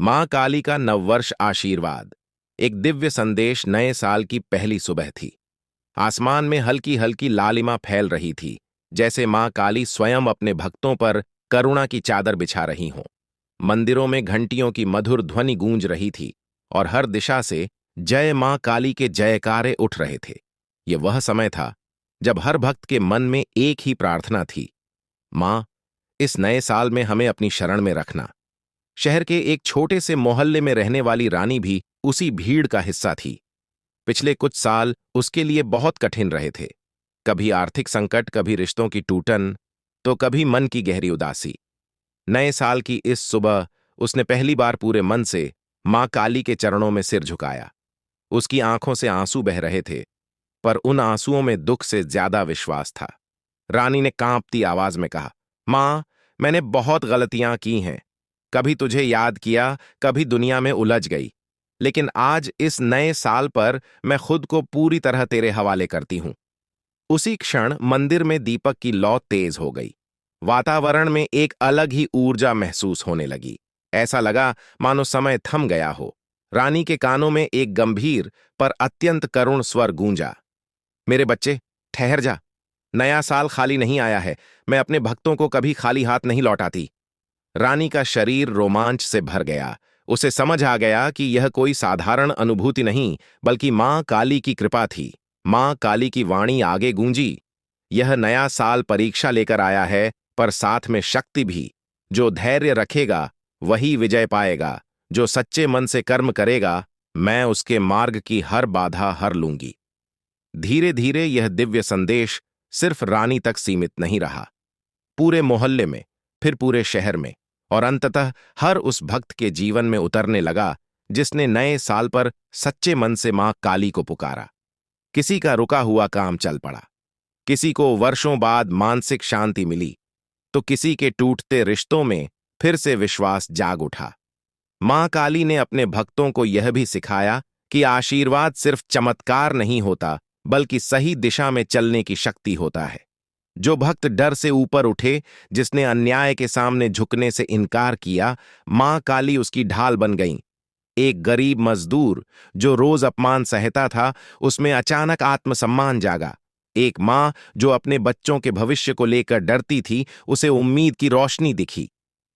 मां काली का नववर्ष आशीर्वाद। एक दिव्य संदेश नए साल की पहली सुबह थी। आसमान में हल्की हल्की लालिमा फैल रही थी, जैसे मां काली स्वयं अपने भक्तों पर करुणा की चादर बिछा रही हों। मंदिरों में घंटियों की मधुर ध्वनि गूंज रही थी और हर दिशा से जय मां काली के जयकारे उठ रहे थे। यह वह समय था जब हर भक्त के मन में एक ही प्रार्थना थी, मां, इस नए साल में हमें अपनी शरण में रखना। शहर के एक छोटे से मोहल्ले में रहने वाली रानी भी उसी भीड़ का हिस्सा थी। पिछले कुछ साल उसके लिए बहुत कठिन रहे थे। कभी आर्थिक संकट, कभी रिश्तों की टूटन, तो कभी मन की गहरी उदासी। नए साल की इस सुबह उसने पहली बार पूरे मन से मां काली के चरणों में सिर झुकाया। उसकी आंखों से आंसू बह रहे थे, पर उन आंसुओं में दुख से ज्यादा विश्वास था। रानी ने कांपती आवाज में कहा, मां, मैंने बहुत गलतियां की हैं। कभी तुझे याद किया, कभी दुनिया में उलझ गई, लेकिन आज इस नए साल पर मैं खुद को पूरी तरह तेरे हवाले करती हूं। उसी क्षण मंदिर में दीपक की लौ तेज हो गई। वातावरण में एक अलग ही ऊर्जा महसूस होने लगी। ऐसा लगा मानो समय थम गया हो। रानी के कानों में एक गंभीर पर अत्यंत करुण स्वर गूंजा, मेरे बच्चे, ठहर जा। नया साल खाली नहीं आया है। मैं अपने भक्तों को कभी खाली हाथ नहीं लौटाती। रानी का शरीर रोमांच से भर गया। उसे समझ आ गया कि यह कोई साधारण अनुभूति नहीं, बल्कि मां काली की कृपा थी। मां काली की वाणी आगे गूंजी, यह नया साल परीक्षा लेकर आया है, पर साथ में शक्ति भी। जो धैर्य रखेगा वही विजय पाएगा। जो सच्चे मन से कर्म करेगा, मैं उसके मार्ग की हर बाधा हर लूंगी। धीरे धीरे यह दिव्य संदेश सिर्फ रानी तक सीमित नहीं रहा। पूरे मोहल्ले में, फिर पूरे शहर में, और अंततः हर उस भक्त के जीवन में उतरने लगा जिसने नए साल पर सच्चे मन से मां काली को पुकारा। किसी का रुका हुआ काम चल पड़ा, किसी को वर्षों बाद मानसिक शांति मिली, तो किसी के टूटते रिश्तों में फिर से विश्वास जाग उठा। मां काली ने अपने भक्तों को यह भी सिखाया कि आशीर्वाद सिर्फ चमत्कार नहीं होता, बल्कि सही दिशा में चलने की शक्ति होता है। जो भक्त डर से ऊपर उठे, जिसने अन्याय के सामने झुकने से इनकार किया, मां काली उसकी ढाल बन गईं। एक गरीब मजदूर जो रोज अपमान सहता था, उसमें अचानक आत्मसम्मान जागा। एक मां जो अपने बच्चों के भविष्य को लेकर डरती थी, उसे उम्मीद की रोशनी दिखी।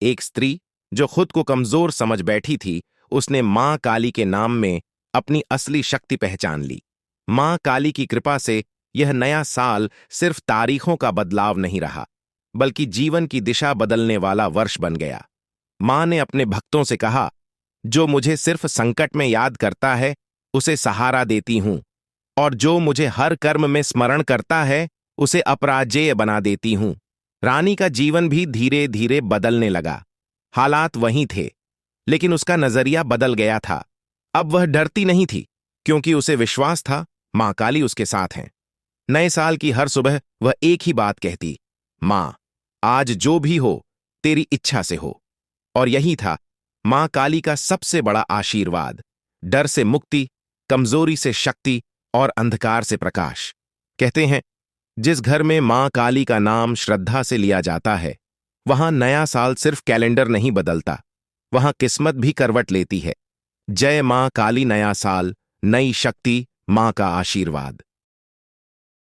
एक स्त्री जो खुद को कमजोर समझ बैठी थी, उसने मां काली के नाम में अपनी असली शक्ति पहचान ली। मां काली की कृपा से यह नया साल सिर्फ तारीखों का बदलाव नहीं रहा, बल्कि जीवन की दिशा बदलने वाला वर्ष बन गया। मां ने अपने भक्तों से कहा, जो मुझे सिर्फ संकट में याद करता है, उसे सहारा देती हूं, और जो मुझे हर कर्म में स्मरण करता है, उसे अपराजेय बना देती हूं। रानी का जीवन भी धीरे धीरे बदलने लगा। हालात वही थे, लेकिन उसका नजरिया बदल गया था। अब वह डरती नहीं थी, क्योंकि उसे विश्वास था मां काली उसके साथ हैं। नए साल की हर सुबह वह एक ही बात कहती, मां, आज जो भी हो तेरी इच्छा से हो। और यही था मां काली का सबसे बड़ा आशीर्वाद, डर से मुक्ति, कमजोरी से शक्ति और अंधकार से प्रकाश। कहते हैं, जिस घर में मां काली का नाम श्रद्धा से लिया जाता है, वहां नया साल सिर्फ कैलेंडर नहीं बदलता, वहां किस्मत भी करवट लेती है। जय मां काली। नया साल, नई शक्ति, मां का आशीर्वाद।